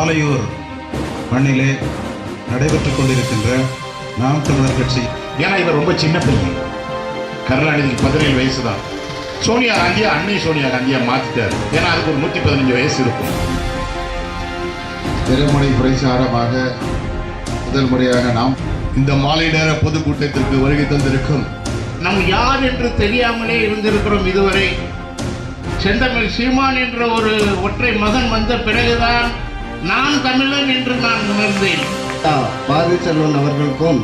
பாலையூர் மண்ணிலே நடைபெற்றுக் கொண்டிருக்கின்ற நாம் தமிழர் கட்சி. ஏன்னா இவர் ரொம்ப சின்ன பையன். கருணாநிதிக்கு 17 வயசு தான். சோனியா காந்தியா அன்னை சோனியா காந்தியா மாத்திட்டார். ஏன்னா அதுக்கு ஒரு 115 வயசு இருக்கும். திருமணி பிரச்சாரமாக முதல் முறையாக நாம் இந்த மாலை நேர பொதுக்கூட்டத்திற்கு வருகை தந்திருக்கும் நாம் யார் என்று தெரியாமலே இருந்திருக்கிறோம். இதுவரை செந்தமிழ் சீமான் என்ற ஒரு ஒற்றை மகன் வந்த பிறகுதான் நான் தமிழன் என்று நான் உணர்ந்தேன். பாரதி செல்வன் அவர்களுக்கும்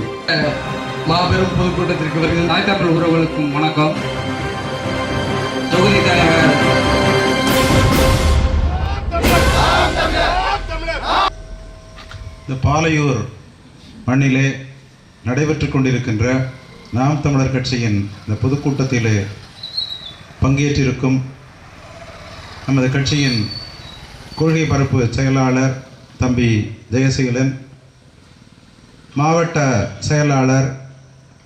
மாபெரும் பொதுக்கூட்டத்திற்கு வருகிற தாய் தமிழ் உறவுகளுக்கும் வணக்கம். தொகுதி தலைவர் இந்த பாலையூர் மண்ணிலே நடைபெற்றுக் கொண்டிருக்கின்ற நாம் தமிழர் கட்சியின் இந்த பொதுக்கூட்டத்திலே பங்கேற்றிருக்கும் நமது கட்சியின் கொள்கை பரப்பு செயலாளர் தம்பி ஜெயசீலன், மாவட்ட செயலாளர்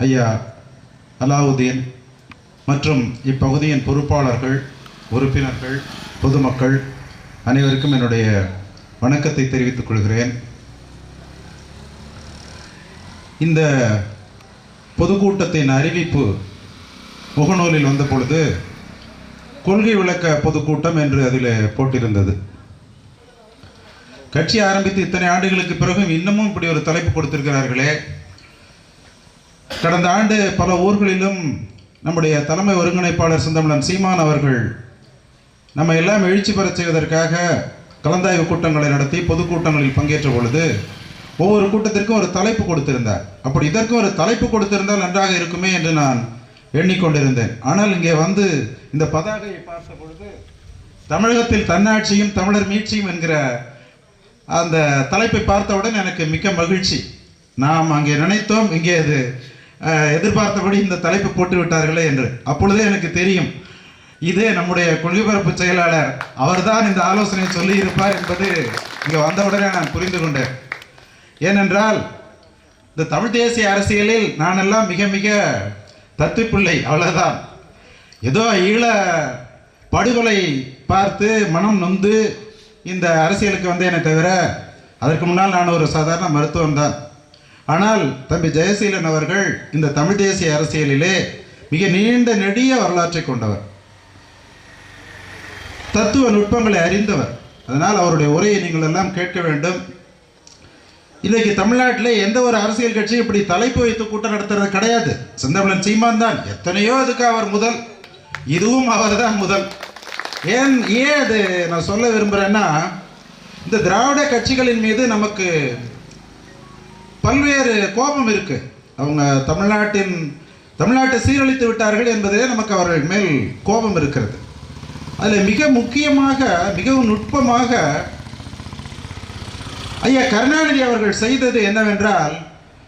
ஐயா அலாவுதீன் மற்றும் இப்பகுதியின் பொறுப்பாளர்கள், உறுப்பினர்கள், பொதுமக்கள் அனைவருக்கும் என்னுடைய வணக்கத்தை தெரிவித்துக் கொள்கிறேன். இந்த பொதுக்கூட்டத்தின் அறிவிப்பு முகநூலில் வந்த பொழுது கொள்கை விளக்க பொதுக்கூட்டம் என்று அதில் போட்டிருந்தது. கட்சி ஆரம்பித்து இத்தனை ஆண்டுகளுக்கு பிறகும் இன்னமும் இப்படி ஒரு தலைப்பு கொடுத்திருக்கிறார்களே. கடந்த ஆண்டு பல ஊர்களிலும் நம்முடைய தலைமை ஒருங்கிணைப்பாளர் செந்தமிழன் சீமான் அவர்கள் நம்ம எல்லாம் எழுச்சி பெறச் செய்வதற்காக கலந்தாய்வு கூட்டங்களை நடத்தி பொதுக்கூட்டங்களில் பங்கேற்ற பொழுது ஒவ்வொரு கூட்டத்திற்கும் ஒரு தலைப்பு கொடுத்திருந்தார். அப்படி இதற்கு ஒரு தலைப்பு கொடுத்திருந்தால் நன்றாக இருக்குமே என்று நான் எண்ணிக்கொண்டிருந்தேன். ஆனால் இங்கே வந்து இந்த பதாகையை பார்த்த பொழுது தமிழகத்தில் தன்னாட்சியும் தமிழர் மீட்சியும் என்கிற அந்த தலைப்பை பார்த்தவுடன் எனக்கு மிக்க மகிழ்ச்சி. நாம் அங்கே நினைத்தோம், இங்கே அது எதிர்பார்த்தபடி இந்த தலைப்பு போட்டு விட்டார்களே என்று. அப்பொழுதே எனக்கு தெரியும், இதே நம்முடைய கொள்கை பரப்பு செயலாளர் அவர்தான் இந்த ஆலோசனை சொல்லி இருப்பார் என்பது இங்கே வந்தவுடனே நான் புரிந்து கொண்டேன். ஏனென்றால் இந்த தமிழ் தேசிய அரசியலில் நானெல்லாம் மிக மிக தத்துப்பிள்ளை, அவ்வளவுதான். ஏதோ ஈழ படுகொலை பார்த்து மனம் நொந்து இந்த அரசியலுக்கு வந்தேனே தவிர அதற்கு முன்னால் நான் ஒரு சாதாரண மருத்துவம் தான். ஆனால் தம்பி ஜெயசீலன் அவர்கள் இந்த தமிழ் தேசிய அரசியலிலே மிக நீண்ட நெடிய வரலாற்றை கொண்டவர், தத்துவ நுட்பங்களை அறிந்தவர். அதனால் அவருடைய உரையை நீங்கள் எல்லாம் கேட்க வேண்டும். இன்னைக்கு தமிழ்நாட்டில் எந்த ஒரு அரசியல் கட்சி இப்படி தலைப்பு வைத்து கூட்டம் நடத்துறது கிடையாது. செந்தமிழன் சீமான் தான். எத்தனையோ அதுக்கு அவர் முதல், இதுவும் அவர் தான் முதல். ஏன் அது நான் சொல்ல விரும்புகிறேன்னா, இந்த திராவிட கட்சிகளின் மீது நமக்கு பல்வேறு கோபம் இருக்கு. அவங்க தமிழ்நாட்டை சீரழித்து விட்டார்கள் என்பதிலே நமக்கு அவர்கள் மேல் கோபம் இருக்கிறது. அதில் மிக முக்கியமாக மிகவும் நுட்பமாக ஐயா கருணாநிதி அவர்கள் செய்தது என்னவென்றால்,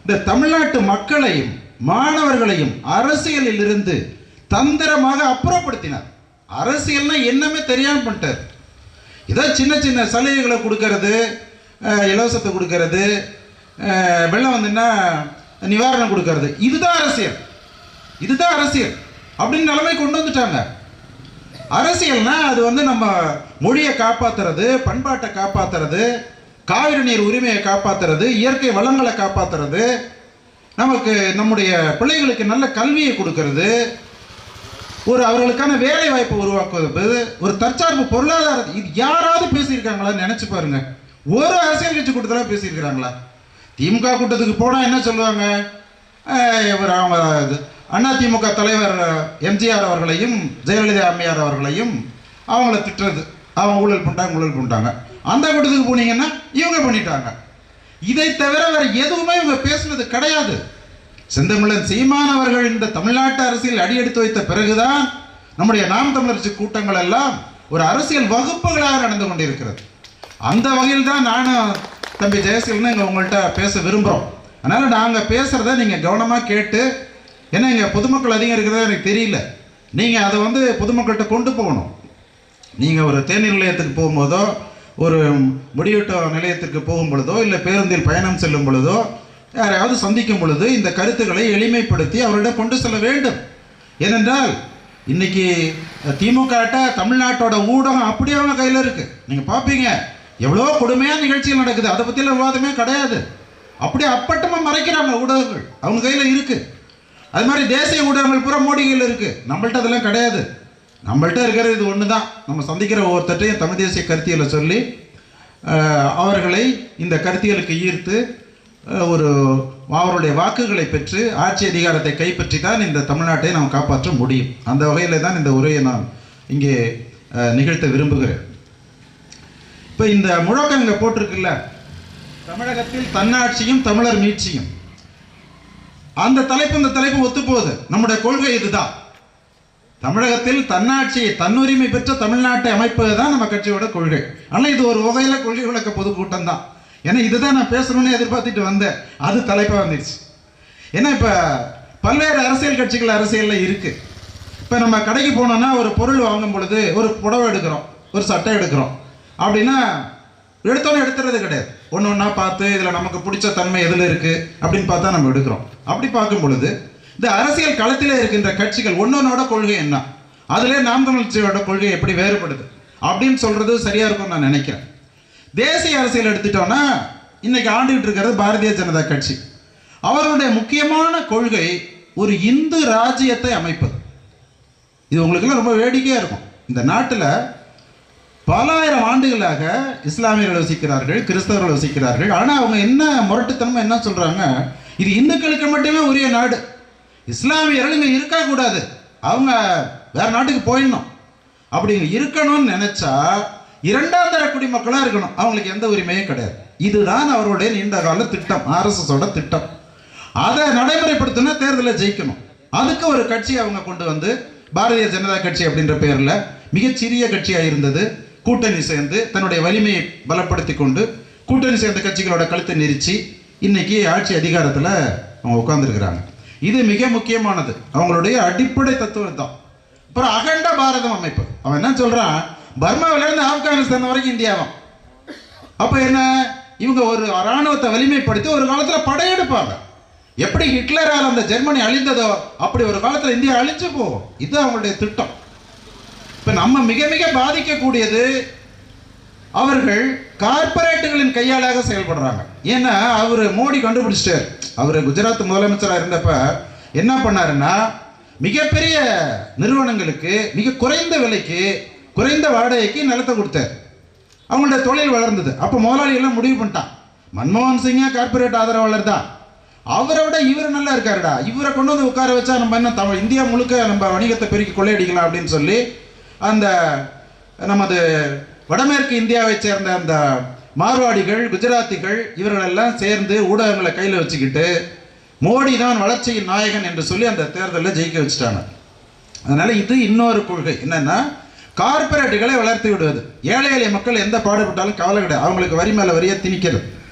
இந்த தமிழ்நாட்டு மக்களையும் மாணவர்களையும் அரசியலில் இருந்து தந்திரமாக அப்புறப்படுத்தினார். அரசியல்னா என்னமே தெரியாமல் பண்ணிட்டார். ஏதோ சின்ன சின்ன சலுகைகளை கொடுக்கறது, இலவசத்தை கொடுக்கறது, வெள்ளம் வந்துன்னா நிவாரணம் கொடுக்கறது, இதுதான் அரசியல், இதுதான் அரசியல் அப்படின்னு நிலைமை கொண்டு வந்துட்டாங்க. அரசியல்னா அது வந்து நம்ம மொழியை காப்பாற்றுறது, பண்பாட்டை காப்பாற்றுறது, காவிரி நீர் உரிமையை காப்பாற்றுறது, இயற்கை வளங்களை காப்பாற்றுறது, நமக்கு நம்முடைய பிள்ளைகளுக்கு நல்ல கல்வியை கொடுக்கறது, ஒரு அவர்களுக்கான வேலை வாய்ப்பை உருவாக்குவது, ஒரு தற்சார்பு பொருளாதாரம். இது யாராவது பேசியிருக்காங்களா நினைச்சு பாருங்க. ஒரு அரசியல் கட்சி கூட்டத்தில் பேசியிருக்கிறாங்களா? திமுக கூட்டத்துக்கு போனால் என்ன சொல்லுவாங்க, அவங்க அதிமுக தலைவர் எம்ஜிஆர் அவர்களையும் ஜெயலலிதா அம்மையார் அவர்களையும் அவங்கள திட்டுறது, அவங்க ஊழல் பண்ணிட்டாங்க. அந்த கூட்டத்துக்கு போனீங்கன்னா இவங்க பண்ணிட்டாங்க. இதை தவிர வேற எதுவுமே இவங்க பேசுனது கிடையாது. செந்தமிழன் சீமான் அவர்கள் இந்த தமிழ்நாட்டு அரசியல் அடியெடுத்து வைத்த பிறகுதான் நம்முடைய நாம் தமிழர் கூட்டங்கள் எல்லாம் ஒரு அரசியல் வகுப்புகளாக நடந்து கொண்டிருக்கிறது. அந்த வகையில் தான் நானும் தம்பி ஜெயசீலன் இங்கே உங்கள்கிட்ட பேச விரும்புகிறோம். அதனால் நாங்கள் பேசுகிறத நீங்கள் கவனமாக கேட்டு, ஏன்னா இங்கே பொதுமக்கள் அதிகம் இருக்கிறதா எனக்கு தெரியல, நீங்கள் அதை வந்து பொதுமக்கள்கிட்ட கொண்டு போகணும். நீங்கள் ஒரு தேநீர் நிலையத்துக்கு போகும்போதோ, ஒரு முடிவெட்ட நிலையத்திற்கு போகும் பொழுதோ, இல்லை பேருந்தில் பயணம் செல்லும் பொழுதோ, யாரையாவது சந்திக்கும் பொழுது இந்த கருத்துக்களை எளிமைப்படுத்தி அவரிடம் கொண்டு செல்ல வேண்டும். ஏனென்றால் இன்னைக்கு திமுக தமிழ்நாட்டோட ஊடகம் அப்படியே அவங்க கையில் இருக்கு. நீங்கள் பார்ப்பீங்க, எவ்வளோ கொடுமையான நிகழ்ச்சிகள் நடக்குது, அதை பற்றியெல்லாம் விவாதமே கிடையாது. அப்படியே அப்பட்டமாக மறைக்கிறாங்க ஊடகங்கள், அவங்க கையில் இருக்குது. அது மாதிரி தேசிய ஊடகங்கள் பூரா மோடி கையில் இருக்குது. நம்மள்ட்ட அதெல்லாம் கிடையாது. நம்மள்ட்ட இருக்கிறது இது ஒன்று தான். நம்ம சந்திக்கிற ஒவ்வொருத்தட்டையும் தமிழ் தேசிய கருத்தியலை சொல்லி அவர்களை இந்த கருத்தியலுக்கு ஈர்த்து அவருடைய வாக்குகளை பெற்று ஆட்சி அதிகாரத்தை கைப்பற்றி தான் இந்த தமிழ்நாட்டை நாம் காப்பாற்ற முடியும். அந்த வகையில் தான் இந்த உரையை நான் இங்கே நிகழ்த்த விரும்புகிறேன். இப்போ இந்த முழக்கம் இங்கே போட்டிருக்குல்ல, தமிழகத்தில் தன்னாட்சியும் தமிழர் மீட்சியும், அந்த தலைப்பு இந்த தலைப்பு ஒத்துப்போகுது. நம்முடைய கொள்கை இதுதான். தமிழகத்தில் தன்னாட்சியை தன்னுரிமை பெற்ற தமிழ்நாட்டை அமைப்பது தான் நம்ம கட்சியோட கொள்கை. ஆனால் இது ஒரு வகையில் கொள்கை விளக்க பொதுக்கூட்டம் தான். ஏன்னா இதுதான் நான் பேசணும்னு எதிர்பார்த்துட்டு வந்தேன், அது தலைப்பாக வந்துடுச்சு. ஏன்னா இப்போ பல்வேறு அரசியல் கட்சிகள் அரசியலில் இருக்குது. இப்போ நம்ம கடைக்கு போனோன்னா ஒரு பொருள் வாங்கும் பொழுது ஒரு புடவை எடுக்கிறோம், ஒரு சட்டை எடுக்கிறோம் அப்படின்னா எடுத்தோன்னே எடுத்துறது கிடையாது. ஒன்று ஒன்றா பார்த்து இதில் நமக்கு பிடிச்ச தன்மை எதில் இருக்குது அப்படின்னு பார்த்தா நம்ம எடுக்கிறோம். அப்படி பார்க்கும் பொழுது இந்த அரசியல் களத்திலே இருக்கின்ற கட்சிகள் ஒன்னொன்னோட கொள்கை என்ன, அதிலே நாம் தமிழ் கட்சியோட கொள்கை எப்படி வேறுபடுது அப்படின்னு சொல்கிறது சரியாக இருக்கும்னு நான் நினைக்கிறேன். தேசிய அரசியல் எடுத்துட்டோன்னா இன்னைக்கு ஆண்டுகிட்டு இருக்கிறது பாரதிய ஜனதா கட்சி. அவர்களுடைய முக்கியமான கொள்கை ஒரு இந்து ராஜ்யத்தை அமைப்பது. இது உங்களுக்கெல்லாம் ரொம்ப வேடிக்கையாக இருக்கும். இந்த நாட்டில் பல ஆயிரம் ஆண்டுகளாக இஸ்லாமியர்கள் வசிக்கிறார்கள், கிறிஸ்தவர்கள் வசிக்கிறார்கள். ஆனால் அவங்க என்ன முரட்டுத்தனமாக என்ன சொல்கிறாங்க, இது இந்துக்களுக்கு மட்டுமே உரிய நாடு, இஸ்லாமியர்கள் இங்கே இருக்கக்கூடாது, அவங்க வேற நாட்டுக்கு போயிடணும். அப்படி இங்கே இருக்கணும்னு நினச்சா இரண்டாம் தர குடிமக்களாக இருக்கணும், அவங்களுக்கு எந்த உரிமையும் கிடையாது. இதுதான் அவருடைய நீண்ட கால திட்டம், ஆர்எஸ்எஸோட திட்டம். அதை நடைமுறைப்படுத்தினா தேர்தலில் ஜெயிக்கணும். அதுக்கு ஒரு கட்சி அவங்க கொண்டு வந்து பாரதிய ஜனதா கட்சி அப்படின்ற பெயரில் மிகச்சிறிய கட்சியாக இருந்தது. கூட்டணி சேர்ந்து தன்னுடைய வலிமையை பலப்படுத்தி கொண்டு கூட்டணி சேர்ந்த கட்சிகளோட கழுத்தை நெரிச்சு இன்னைக்கு ஆட்சி அதிகாரத்தில் அவங்க உட்கார்ந்துருக்கிறாங்க. இது மிக முக்கியமானது, அவங்களுடைய அடிப்படை தத்துவம் தான். அப்புறம் அகண்ட பாரதம் அமைப்பு. அவன் என்ன சொல்றான், பர்மாவிலேருந்து ஆப்கானிஸ்தான் வரைக்கும் இந்தியாவும். அப்போ என்ன, இவங்க ஒரு இராணுவத்தை வலிமைப்படுத்தி ஒரு காலத்தில் படையெடுப்பாங்க. எப்படி ஹிட்லரால் அந்த ஜெர்மனி அழிந்ததோ அப்படி ஒரு காலத்தில் இந்தியா அழிஞ்சு போகும். இது அவங்களுடைய திட்டம். இப்போ நம்ம மிக மிக பாதிக்கக்கூடியது அவர்கள் கார்பரேட்டுகளின் கையாளாக செயல்படுறாங்க. ஏன்னா அவர் மோடி கண்டுபிடிச்சிட்டார். அவர் குஜராத் முதலமைச்சராக இருந்தப்ப என்ன பண்ணாருன்னா, மிகப்பெரிய நிறுவனங்களுக்கு மிக குறைந்த விலைக்கு குறைந்த வாடகைக்கு நிலத்தை கொடுத்தார். அவங்களுடைய தொழில் வளர்ந்தது. அப்போ முதலாளி எல்லாம் முடிவு பண்ணிட்டான், மன்மோகன் சிங்கா கார்பரேட் ஆதரவாளர் தான், அவரை விட இவர் நல்லா இருக்காருடா, இவரை கொண்டு வந்து உட்கார வச்சா நம்ம என்ன இந்தியா முழுக்க நம்ம வணிகத்தை பெருக்கி கொள்ளையடிக்கலாம் அப்படின்னு சொல்லி அந்த நமது வடமேற்கு இந்தியாவை சேர்ந்த அந்த மார்வாடிகள், குஜராத்திகள் இவர்களெல்லாம் சேர்ந்து ஊடகங்களை கையில் வச்சுக்கிட்டு மோடி தான் வளர்ச்சியின் நாயகன் என்று சொல்லி அந்த தேர்தலில் ஜெயிக்க வச்சுட்டாங்க. அதனால இது இன்னொரு கொள்கை என்னன்னா, கார்பரேட்டுகளை வளர்த்து விடுவது. ஏழை எளிய மக்கள் எந்த பாடுபட்டாலும் கவலை கிடையாது, அவங்களுக்கு வரி மேலே வரியை திணிக்கிறது.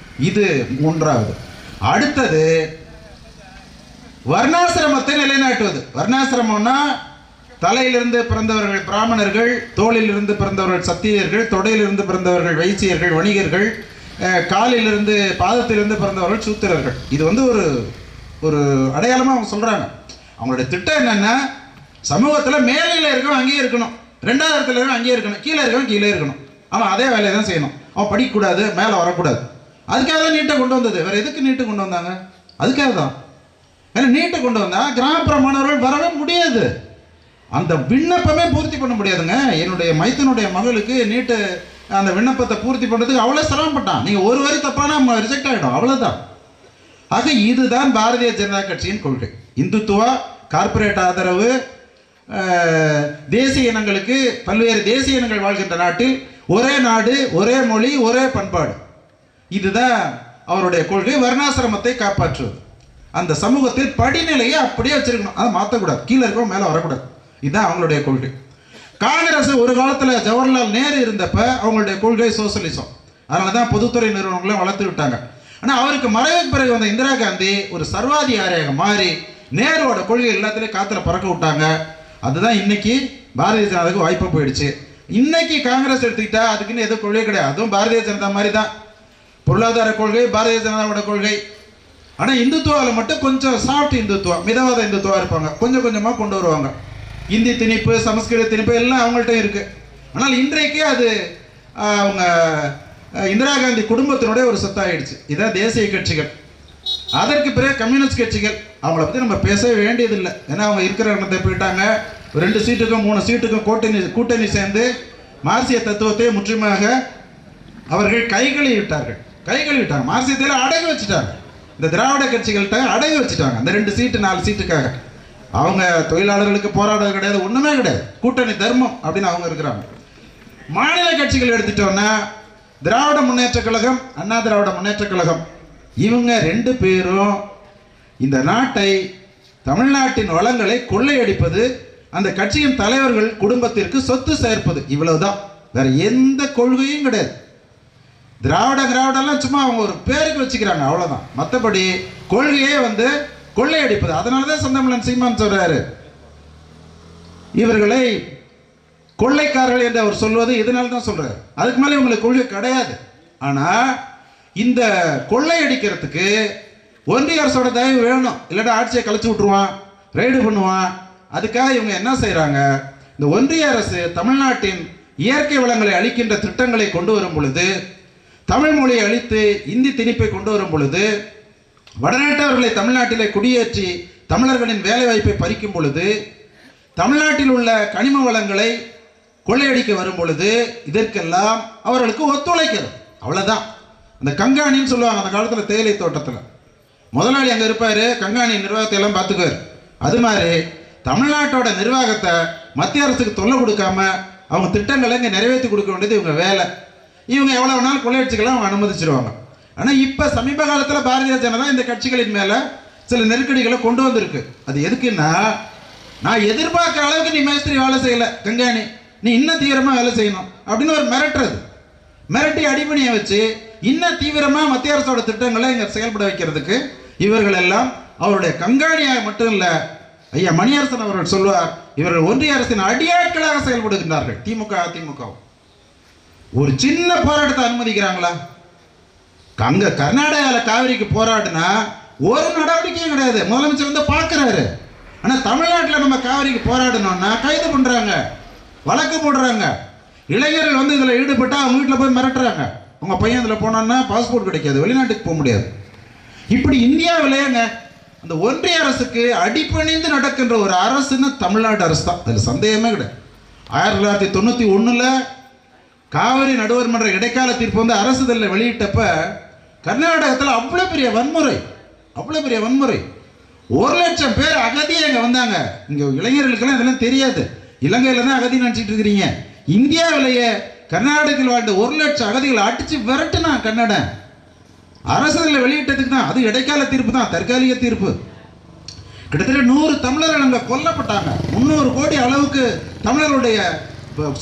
இது மூன்றாவது. அடுத்தது வர்ணாசிரமத்தை நிலைநாட்டுவது. வர்ணாசிரமம்னா தலையிலிருந்து பிறந்தவர்கள் பிராமணர்கள், தோளிலிருந்து பிறந்தவர்கள் சத்திரியர்கள், தொடையிலிருந்து பிறந்தவர்கள் வைசியர்கள் வணிகர்கள், காலிலிருந்து பாதத்திலிருந்து பிறந்தவர்கள் சூத்திரர்கள். இது வந்து ஒரு ஒரு அடையாளமாக அவங்க சொல்கிறாங்க. அவங்களுடைய திட்டம் என்னென்னா, சமூகத்தில் மேலையில் இருக்கவன் அங்கேயே இருக்கணும், ரெண்டாவது இடத்துல இருக்கவன் அங்கேயே இருக்கணும், கீழே இருக்கவன் கீழே இருக்கணும், அவன் அதே வேலையை தான் செய்யணும், அவன் படிக்கக்கூடாது, மேலே வரக்கூடாது. அதுக்காக தான் நீட்டை கொண்டு வந்தது. வேறு எதுக்கு நீட்டை கொண்டு வந்தாங்க? அதுக்காக தான். ஏன்னா நீட்டை கொண்டு வந்தால் கிராமப்புற மாணவர்கள் வரவே முடியாது, அந்த விண்ணப்பமே பூர்த்தி பண்ண முடியாதுங்க. என்னுடைய மைத்தனுடைய மகளுக்கு நீட்டு அந்த விண்ணப்பத்தை பூர்த்தி பண்ணுறதுக்கு அவ்வளோ சிரமப்பட்டான். நீங்கள் ஒரு வரி தப்பானா நம்ம ரிஜெக்ட் ஆகிடும், அவ்வளோதான். ஆக இதுதான் பாரதிய ஜனதா கட்சியின் கொள்கை. இந்துத்துவா, கார்ப்பரேட் ஆதரவு, தேசிய இனங்களுக்கு, பல்வேறு தேசிய இனங்கள் வாழ்கின்ற நாட்டில் ஒரே நாடு, ஒரே மொழி, ஒரே பண்பாடு. இதுதான் அவருடைய கொள்கை. வர்ணாசிரமத்தை காப்பாற்றுவது. அந்த சமூகத்தில் படிநிலையை அப்படியே வச்சிருக்கணும், அதை மாற்றக்கூடாது, கீழே இருக்கவும் மேலே வரக்கூடாது. இதுதான் அவங்களுடைய கொள்கை. காங்கிரஸ் ஒரு காலத்தில் ஜவஹர்லால் நேரு இருந்தப்ப அவங்களுடைய கொள்கை சோசியலிசம். அதனால தான் பொதுத்துறை நிறுவனங்களும் வளர்த்து விட்டாங்க. ஆனால் அவருக்கு மறைவுக்கு பிறகு வந்த இந்திரா காந்தி ஒரு சர்வாதிகாரியாக மாறி நேருவோட கொள்கை எல்லாத்திலையும் காற்றுல பறக்க விட்டாங்க. அதுதான் இன்னைக்கு பாரதிய ஜனதாவுக்கு வாய்ப்பு போயிடுச்சு. இன்னைக்கு காங்கிரஸ் எடுத்துக்கிட்டா அதுக்குன்னு எதுவும் கொள்கை கிடையாது, அதுவும் பாரதிய ஜனதா மாதிரி தான். பொருளாதார கொள்கை பாரதிய ஜனதாவோட கொள்கை. ஆனால் இந்துத்துவாவில் மட்டும் கொஞ்சம் சாஃப்ட் இந்துத்துவா, மிதவாத இந்துத்துவா இருப்பாங்க, கொஞ்சம் கொஞ்சமாக கொண்டு வருவாங்க. இந்தி திணிப்பு, சமஸ்கிருத திணிப்பு எல்லாம் அவங்கள்ட்ட இருக்குது. ஆனால் இன்றைக்கு அது அவங்க இந்திரா காந்தி குடும்பத்தினுடைய ஒரு சொத்தாயிடுச்சு. இதான் தேசிய கட்சிகள். அதற்கு பிறகு கம்யூனிஸ்ட் கட்சிகள், அவங்கள பற்றி நம்ம பேசவே வேண்டியதில்லை. ஏன்னா அவங்க இருக்கிற இடத்தை போயிட்டாங்க. 2 சீட்டுக்கும் 3 சீட்டுக்கும் கூட்டணி சேர்ந்து மார்க்சிய தத்துவத்தை முற்றிலுமாக அவர்கள் கைகழுவி விட்டார்கள். மார்க்சியத்தில் அடகு வச்சுட்டாங்க. இந்த திராவிட கட்சிகள்கிட்ட அடகு வச்சுட்டாங்க. அந்த 2 சீட்டு 4 சீட்டுக்காக அவங்க தொழிலாளர்களுக்கு போராடுறது கிடையாது, ஒன்றுமே கிடையாது. கூட்டணி தர்மம் அப்படின்னு அவங்க இருக்கிறாங்க. மாநில கட்சிகள் எடுத்துட்டோன்னா திராவிட முன்னேற்ற கழகம், அண்ணா திராவிட முன்னேற்ற கழகம், இவங்க 2 பேரும் இந்த நாட்டை, தமிழ்நாட்டின் வளங்களை கொள்ளையடிப்பது, அந்த கட்சியின் தலைவர்கள் குடும்பத்திற்கு சொத்து சேர்ப்பது, இவ்வளவுதான். வேற எந்த கொள்கையும் கிடையாது. திராவிடெல்லாம் சும்மா அவங்க ஒரு பேருக்கு வச்சுக்கிறாங்க, அவ்வளவுதான். மற்றபடி கொள்கையே கொள்ளையடிப்பது. அதனால தான் செந்தமிழன் சீமான் சொல்றாரு, இவர்களை கொள்ளைக்காரர்கள் என்று அவர் சொல்வது இதனால தான் சொல்றாரு. அதுக்கு மேலே இவங்களுக்கு கொள்கை கிடையாது. ஆனால் இந்த கொள்ளையடிக்கிறதுக்கு ஒன்றிய அரசோட தயவு வேணும், இல்லாட்டா ஆட்சியை கழிச்சு விட்டுருவான், ரைடு பண்ணுவான். அதுக்காக இவங்க என்ன செய்கிறாங்க, இந்த ஒன்றிய அரசு தமிழ்நாட்டின் இயற்கை வளங்களை அளிக்கின்ற திட்டங்களை கொண்டு வரும் பொழுது, தமிழ் மொழியை அழித்து இந்தி திணிப்பை கொண்டு வரும் பொழுது, வடநாட்டவர்களை தமிழ்நாட்டிலே குடியேற்றி தமிழர்களின் வேலைவாய்ப்பை பறிக்கும் பொழுது, தமிழ்நாட்டில் உள்ள கனிம வளங்களை கொள்ளையடிக்க வரும் பொழுது, இதற்கெல்லாம் அவர்களுக்கு ஒத்துழைக்கிறது. அவ்வளோதான். அந்த கங்காணின்னு சொல்லுவாங்க அந்த காலத்தில் தேயிலை தோட்டத்தில். முதலாளி அங்கே இருப்பார், கங்காணி நிர்வாகத்தை எல்லாம் பார்த்துக்குவார். அது மாதிரி தமிழ்நாட்டோட நிர்வாகத்தை மத்திய அரசுக்கு தொல்லை கொடுக்காம அவங்க திட்டங்களை இங்கே நிறைவேற்றி கொடுக்க வேண்டியது இவங்க வேலை. இவங்க எவ்வளோ வேணாலும் கொள்ளையடிச்சுக்கலாம் அவங்க அனுமதிச்சிருவாங்க. ஆனால் இப்போ சமீப காலத்தில் பாரதிய ஜனதா இந்த கட்சிகளின் மேலே சில நெருக்கடிகளை கொண்டு வந்திருக்கு. அது எதுக்குன்னா, நான் எதிர்பார்க்குற அளவுக்கு நீ மேஸ்திரி வேலை செய்யலை கங்காணி, நீ இன்னும் தீவிரமாக வேலை செய்யணும் அப்படின்னு ஒரு மிரட்டி அடிப்பணியை வச்சு இன்னும் தீவிரமாக மத்திய அரசோட திட்டங்களை இங்கே செயல்பட வைக்கிறதுக்கு இவர்கள் எல்லாம் அவருடைய கண்காணியாக மட்டும் இல்லை, ஐயா மணியரசன் அவர்கள் சொல்வார், இவர்கள் ஒன்றிய அரசின் அடியாட்களாக செயல்படுகின்றார்கள். திமுக அதிமுக ஒரு சின்ன போராட்டத்தை அனுமதிக்கிறாங்களா? அங்க கர்நாடகாவில் காவிரிக்கு போராடினா ஒரு நடவடிக்கையும் கிடையாது. முதலமைச்சர் பார்க்கிறாரு. ஆனால் தமிழ்நாட்டில் நம்ம காவிரிக்கு போராடணும்னா கைது பண்றாங்க, வழக்கு போடுறாங்க. இளைஞர்கள் இதில் ஈடுபட்டால் அவங்க வீட்டில் போய் மிரட்டுறாங்க. உங்க பையன் இதில் போனோன்னா பாஸ்போர்ட் கிடைக்காது, வெளிநாட்டுக்கு போக முடியாது. இப்படி இந்தியாவிலேங்க அந்த ஒன்றிய அரசுக்கு அடிபணிந்து நடக்கின்ற ஒரு அரசுன்னு தமிழ்நாடு அரசு தான். அதில் சந்தேகமே கிடையாது. 1991 காவிரி நடுவர் மன்ற இடைக்கால தீர்ப்பு அரசு இதில் வெளியிட்டப்ப கர்நாடகத்தில் அவ்வளோ பெரிய வன்முறை 1,00,000 பேர் அகதியை அங்கே வந்தாங்க. இங்கே இளைஞர்களுக்கெல்லாம் இதெல்லாம் தெரியாது. இலங்கையில் தான் அகதி நினச்சிட்டு இருக்கிறீங்க. இந்தியாவிலேயே கர்நாடகத்தில் வாழ்ந்த 1,00,000 அகதிகளை அடிச்சு விரட்டுனா கன்னடம் அரசு வெளியிட்டதுக்கு தான். அது இடைக்கால தீர்ப்பு தான், தற்காலிக தீர்ப்பு. கிட்டத்தட்ட 100 தமிழர்கள் அங்கே கொல்லப்பட்டாங்க. 300 கோடி அளவுக்கு தமிழர்களுடைய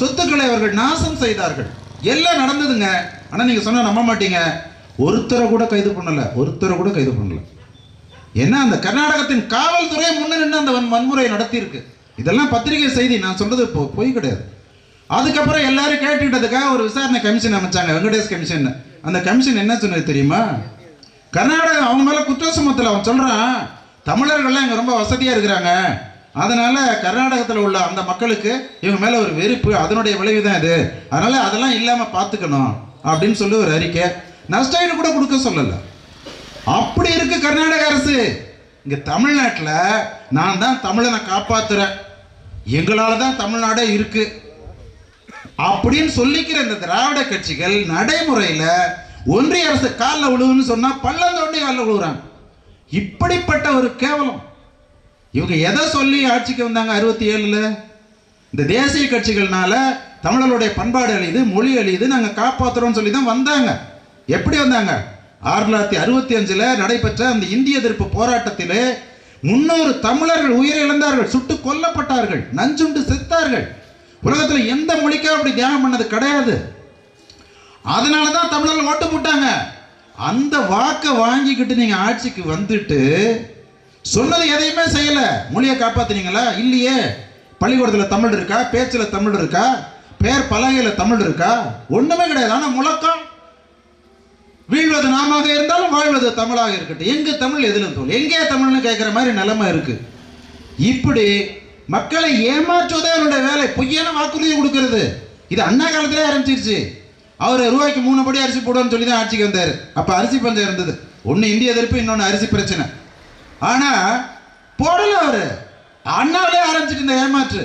சொத்துக்களை அவர்கள் நாசம் செய்தார்கள். எல்லாம் நடந்ததுங்க. ஆனால் நீங்கள் சொன்னால் நம்ப மாட்டீங்க, ஒருத்தரை கூட கைது பண்ணல. ஏன்னா அந்த கர்நாடகத்தின் காவல்துறை முன்ன நின்று அந்த வன்முறையை நடத்தியிருக்கு. இதெல்லாம் பத்திரிகை செய்தி, நான் சொல்றது பொய் கிடையாது. அதுக்கப்புறம் எல்லாரும் கேட்டுக்கிட்டதுக்காக ஒரு விசாரணை கமிஷன் அமைச்சாங்க, வெங்கடேஷ் கமிஷன். அந்த கமிஷன் என்ன சொன்னது தெரியுமா? கர்நாடகம் அவங்க மேலே குற்றம் சுமத்தல. அவன் சொல்கிறான், தமிழர்கள்லாம் இங்கே ரொம்ப வசதியாக இருக்கிறாங்க, அதனால் கர்நாடகத்தில் உள்ள அந்த மக்களுக்கு இவங்க மேலே ஒரு வெறுப்பு, அதனுடைய விளைவு தான் இது, அதனால் அதெல்லாம் இல்லாமல் பார்த்துக்கணும் அப்படின்னு சொல்லி ஒரு அறிக்கை. நஷ்டஈடு கூட கொடுக்க சொல்லலை. அப்படி இருக்கு கர்நாடக அரசு. இங்கே தமிழ்நாட்டில் நான் தான் தமிழனை காப்பாற்றுறேன், எங்களால் தான் தமிழ்நாடே இருக்கு அப்படின்னு சொல்லிக்கிற இந்த திராவிட கட்சிகள் நடைமுறையில் ஒன்றிய அரசு காலில் விழுவுன்னு சொன்னால் பள்ளம் தோண்டி காலில் விழுவுறாங்க. இப்படிப்பட்ட ஒரு கேவலம். இவங்க எதை சொல்லி ஆட்சிக்கு வந்தாங்க 67? இந்த தேசிய கட்சிகள்னால தமிழர்களுடைய பண்பாடு அழியுது, மொழி அழியுது, நாங்கள் காப்பாற்றுறோம்னு சொல்லி தான் வந்தாங்க. எப்படி வந்தாங்க? 1965 நடைபெற்ற அந்த இந்திய எதிர்ப்பு போராட்டத்திலே 300 தமிழர்கள் உயிரிழந்தார்கள், சுட்டு கொல்லப்பட்டார்கள், நஞ்சுண்டு செத்தார்கள். உலகத்தில் எந்த மொழிக்கா அப்படி தியாகம் பண்ணது கிடையாது. அதனால தான் தமிழர்கள் ஓட்டு போட்டாங்க. அந்த வாக்கை வாங்கிக்கிட்டு நீங்க ஆட்சிக்கு வந்துட்டு சொன்னது எதையுமே செய்யல. மொழியை காப்பாத்தினீங்களா? இல்லையே. பள்ளிக்கூடத்தில் தமிழ் இருக்கா? பேச்சில் தமிழ் இருக்கா? பேர் பலகையில் தமிழ் இருக்கா? ஒண்ணுமே கிடையாது. ஆனா முழக்கம், வீழ்வது நாமாக இருந்தாலும் வாழ்வது தமிழாக இருக்கட்டும், எங்க தமிழ் எதிலும் தோல், எங்கே தமிழ்னு கேட்கிற மாதிரி நிலைமை இருக்கு. இப்படி மக்களை ஏமாற்றுவதே அவருடைய வேலை. பொய்யான வாக்குறுதி கொடுக்கிறது. இது அண்ணா காலத்திலே ஆரம்பிச்சிருச்சு. அவர் ரூபாய்க்கு 3 படி அரிசி போடுவோன்னு சொல்லி தான் ஆட்சிக்கு வந்தார். அப்போ அரிசி பஞ்சம் இருந்தது. ஒன்று இந்திய எதிர்ப்பு, இன்னொன்று அரிசி பிரச்சனை. ஆனால் போடல அவர். அண்ணாவிலே ஆரம்பிச்சுட்டு இந்த ஏமாற்று.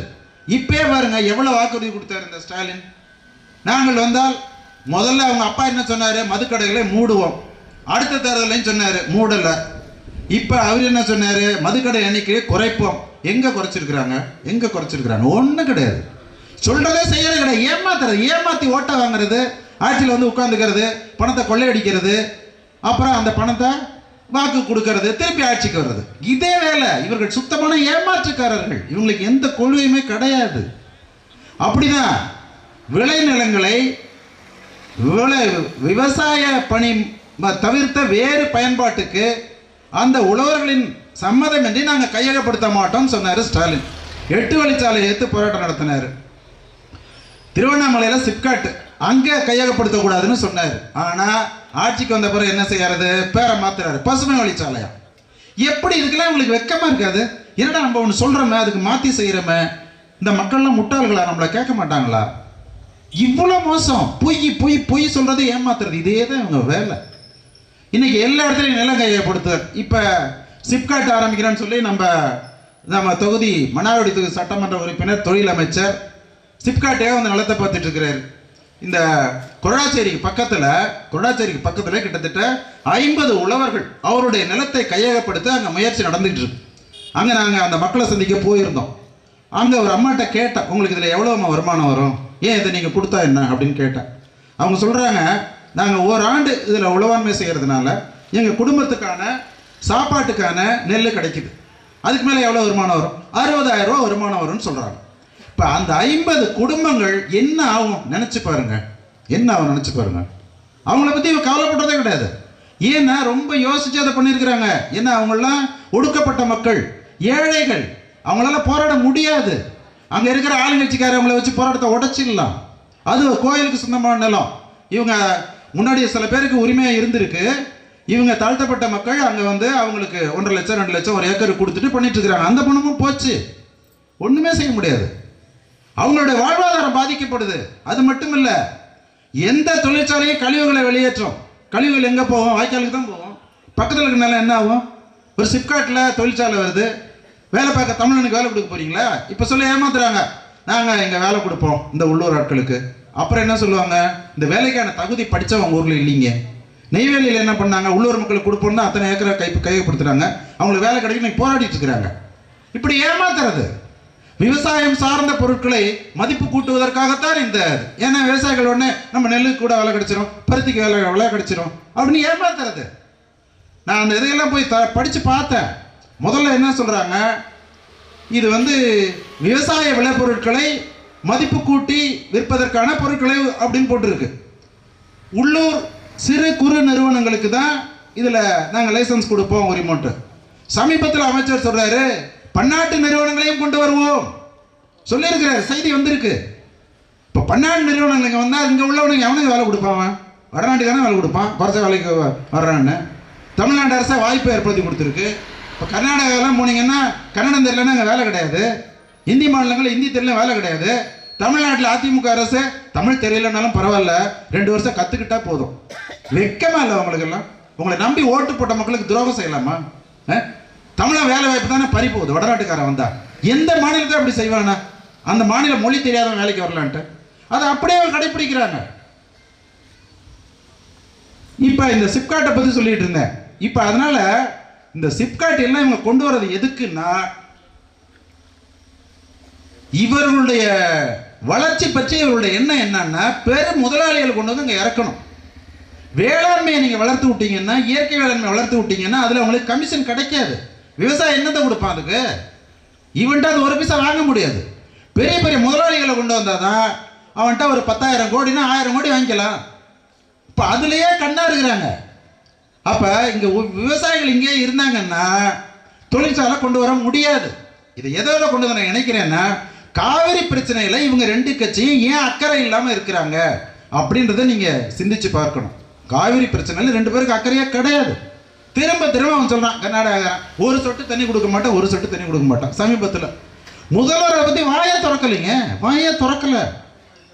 இப்பயே பாருங்க எவ்வளோ வாக்குறுதி கொடுத்தாரு இந்த ஸ்டாலின். நாங்கள் வந்தால் முதல்ல அவங்க அப்பா என்ன சொன்னார், மதுக்கடைகளை மூடுவோம். அடுத்த தேர்தலையும் சொன்னார், மூடலை. இப்போ அவர் என்ன சொன்னார், மதுக்கடை எண்ணிக்கையை குறைப்போம். எங்கே குறைச்சிருக்கிறாங்க? எங்கே குறைச்சிருக்கிறாங்க? ஒன்றும் கிடையாது. சொல்றதே செய்யறது கிடையாது. ஏமாத்துறது, ஏமாத்தி ஓட்ட வாங்குறது, ஆட்சியில் வந்து உட்காந்துக்கிறது, பணத்தை கொள்ளையடிக்கிறது, அப்புறம் அந்த பணத்தை வாக்கு கொடுக்கறது, திருப்பி ஆட்சிக்கு வர்றது. இதே வேலை. இவர்கள் சுத்தமான ஏமாற்றுக்காரர்கள். இவங்களுக்கு எந்த கொள்கையுமே கிடையாது. அப்படிதான் விளைநிலங்களை விவசாய பணி தவிர்த்த வேறு பயன்பாட்டுக்கு அந்த உழவர்களின் சம்மதமின்றி நாங்கள் கையகப்படுத்த மாட்டோம்னு சொன்னார் ஸ்டாலின். 8 வழிச்சாலை எடுத்து போராட்டம் நடத்தினார். திருவண்ணாமலையில் சிப்காட் அங்கே கையகப்படுத்தக்கூடாதுன்னு சொன்னார். ஆனால் ஆட்சிக்கு வந்த பிறகு என்ன செய்யறது, பேரை மாத்துறாரு, பசுமை வழிச்சாலையா. எப்படி இதுக்கெல்லாம் உங்களுக்கு வெக்கமா இருக்காது? என்னடா நம்ம ஒன்று சொல்கிறோமே அதுக்கு மாற்றி செய்கிறோமே. இந்த மக்கள்லாம் முட்டாள்களா? நம்மளை கேட்க மாட்டாங்களா? இவ்வளோ மோசம். பொய் பொய் பொய் சொல்றது, ஏமாத்துறது, இதே தான் இவங்க வேலை. இன்னைக்கு எல்லா இடத்துலையும் நிலம் கையகப்படுத்து. இப்போ சிப்காட் ஆரம்பிக்கிறேன்னு சொல்லி நம்ம தொகுதி மன்னார்குடி தொகுதி சட்டமன்ற உறுப்பினர் தொழில் அமைச்சர் சிப்காட்டே வந்து நிலத்தை பார்த்துட்டு இருக்கிறார். இந்த கொடாச்சேரிக்கு பக்கத்தில் கிட்டத்தட்ட 50 உழவர்கள் அவருடைய நிலத்தை கையகப்படுத்த அங்கே முயற்சி நடந்துகிட்டு இருக்கு. அங்கே நாங்கள் அந்த மக்களை சந்திக்க போயிருந்தோம். அங்கே ஒரு அம்மாட்ட கேட்டேன், உங்களுக்கு இதில் எவ்வளோமா வருமானம் வரும், ஏன் இதை நீங்கள் கொடுத்தா என்ன அப்படின்னு கேட்டேன். அவங்க சொல்கிறாங்க, நாங்கள் ஓராண்டு இதில் உழவாண்மை செய்கிறதுனால எங்கள் குடும்பத்துக்கான சாப்பாட்டுக்கான நெல் கிடைக்குது. அதுக்கு மேலே எவ்வளோ வருமானம் வரும்? 60,000 ரூபா வருமானம் வரும்னு சொல்கிறாங்க. இப்போ அந்த 50 குடும்பங்கள் என்ன ஆகும் நினச்சி பாருங்க. என்ன ஆகும் நினச்சி பாருங்க. அவங்கள பற்றி இவங்க கவலைப்படுறதே கிடையாது. ஏன்னா ரொம்ப யோசிச்சு அதை பண்ணியிருக்கிறாங்க. ஏன்னா அவங்களாம் ஒடுக்கப்பட்ட மக்கள், ஏழைகள், அவங்களால போராட முடியாது. அங்கே இருக்கிற ஆளுங்கட்சிக்காரவங்களை வச்சு போராட்டத்தை உடைச்சிடலாம். அது கோயிலுக்கு சொந்தமான நிலம். இவங்க முன்னாடி சில பேருக்கு உரிமையாக இருந்திருக்கு. இவங்க தாழ்த்தப்பட்ட மக்கள் அங்கே வந்து அவங்களுக்கு 1.5 லட்சம் 2 லட்சம் ஒரு ஏக்கர் கொடுத்துட்டு பண்ணிட்டு இருக்கிறாங்க. அந்த பணமும் போச்சு, ஒன்றுமே செய்ய முடியாது. அவங்களுடைய வாழ்வாதாரம் பாதிக்கப்படுது. அது மட்டும் இல்லை, எந்த தொழிற்சாலையும் கழிவுகளை வெளியேற்றும். கழிவுகள் எங்கே போவோம்? வாய்க்காலுக்கு தான் போவோம். பக்கத்தில் இருக்கிறனால என்ன ஆகும்? ஒரு சிப்காட்டில் தொழிற்சாலை வருது, வேலை பார்க்க தமிழனுக்கு வேலை கொடுக்க போறீங்களா? இப்போ சொல்ல ஏமாத்துறாங்க, நாங்கள் எங்கள் வேலை கொடுப்போம் இந்த உள்ளூர் ஆட்களுக்கு. அப்புறம் என்ன சொல்லுவாங்க, இந்த வேலைக்கான தகுதி படித்தவங்க ஊரில் இல்லைங்க. நெய்வேலியில் என்ன பண்ணாங்க, உள்ளூர் மக்களுக்கு கொடுப்போம்னா அத்தனை ஏக்கரை கையகப்படுத்துறாங்க. அவங்களுக்கு வேலை கிடைக்கும் போராடிட்டு இருக்கிறாங்க. இப்படி ஏமாத்துறது. விவசாயம் சார்ந்த பொருட்களை மதிப்பு கூட்டுவதற்காகத்தான் இந்த. ஏன்னா விவசாயிகள் உடனே நம்ம நெல்லுக்கு கூட விலை கிடைச்சிரும், பருத்திக்கு விலை கிடைச்சிரும் அப்படின்னு ஏமாத்துறது. நான் அந்த இதையெல்லாம் போய் படித்து பார்த்தேன். முதல்ல என்ன சொல்கிறாங்க, இது வந்து விவசாய விளைபொருட்களை மதிப்பு கூட்டி விற்பதற்கான பொருட்களை அப்படின்னு போட்டிருக்கு. உள்ளூர் சிறு குறு நிறுவனங்களுக்கு தான் இதில் நாங்கள் லைசன்ஸ் கொடுப்போம் உரிமோட்டு. சமீபத்தில் அமைச்சர் சொல்கிறாரு, பன்னாட்டு நிறுவனங்களையும் கொண்டு வருவோம் சொல்லியிருக்கிறார். செய்தி வந்திருக்கு. இப்போ பன்னாட்டு நிறுவனங்கள் இங்கே வந்தால் இங்கே உள்ளவனுக்கு எவனுக்கு வேலை கொடுப்பான்? வடநாட்டுக்கான வேலை கொடுப்பான், குறைச்ச வேலைக்கு வர்றான்னு. தமிழ்நாடு அரசை வாய்ப்பை ஏற்படுத்தி கொடுத்துருக்கு. இப்போ கர்நாடகாவெல்லாம் போனீங்கன்னா கன்னடம் தெரியலன்னா அங்கே வேலை கிடையாது. இந்தி மாநிலங்கள் ஹிந்தி தெரியல வேலை கிடையாது. தமிழ்நாட்டில் அதிமுக அரசு தமிழ் தெரியலனாலும் பரவாயில்ல, 2 வருஷம் கற்றுக்கிட்டா போதும். வெக்கமா இல்லை உங்களுக்கெல்லாம்? உங்களை நம்பி ஓட்டு போட்ட மக்களுக்கு துரோகம் செய்யலாமா? தமிழக வேலை வாய்ப்பு தானே பறி போகுது. வடநாட்டுக்காரன் வந்தா எந்த மாநிலத்தை அப்படி செய்வானா? அந்த மாநில மொழி தெரியாதவன் வேலைக்கு வரலான்ட்டு அதை அப்படியே கடைபிடிக்கிறாங்க. இப்போ இந்த சிப்காட்டை பற்றி சொல்லிட்டு இருந்தேன். இப்போ அதனால இந்த சிப்காட் எல்லாம் இவங்க கொண்டு வர்றது எதுக்குன்னா, இவர்களுடைய வளர்ச்சி பற்றி இவருடைய எண்ணம் என்னன்னா, பெரும் முதலாளிகள் கொண்டு வந்து இங்கே இறக்கணும். வேளாண்மையை நீங்கள் வளர்த்து விட்டீங்கன்னா, இயற்கை வேளாண்மை வளர்த்து விட்டீங்கன்னா அதில் உங்களுக்கு கமிஷன் கிடைக்காது. விவசாயம் என்னத்தை கொடுப்பான் அதுக்கு? இவன்ட்டு அது 1 பைசா வாங்க முடியாது. பெரிய பெரிய முதலாளிகளை கொண்டு வந்தால் தான் அவன்கிட்ட ஒரு 10,000 கோடினா 1000 கோடி வாங்கிக்கலாம். இப்போ அதுலேயே கண்ணா இருக்கிறாங்க. அப்போ இங்கே விவசாயிகள் இங்கே இருந்தாங்கன்னா தொழிற்சாலை கொண்டு வர முடியாது. இதை எதோட கொண்டு வந்து நான் நினைக்கிறேன்னா, காவிரி பிரச்சனையில் இவங்க 2 கட்சியும் ஏன் அக்கறை இல்லாமல் இருக்கிறாங்க அப்படின்றத நீங்கள் சிந்திச்சு பார்க்கணும். காவிரி பிரச்சனையில் 2 பேருக்கு அக்கறையாக கிடையாது. திரும்ப திரும்ப அவன் சொல்கிறான், கர்நாடகா ஒரு சொட்டு தண்ணி கொடுக்க மாட்டான், ஒரு சொட்டு தண்ணி கொடுக்க மாட்டான். சமீபத்தில் முதல்வரை பற்றி வாயை திறக்கலைங்க, வாயை திறக்கலை.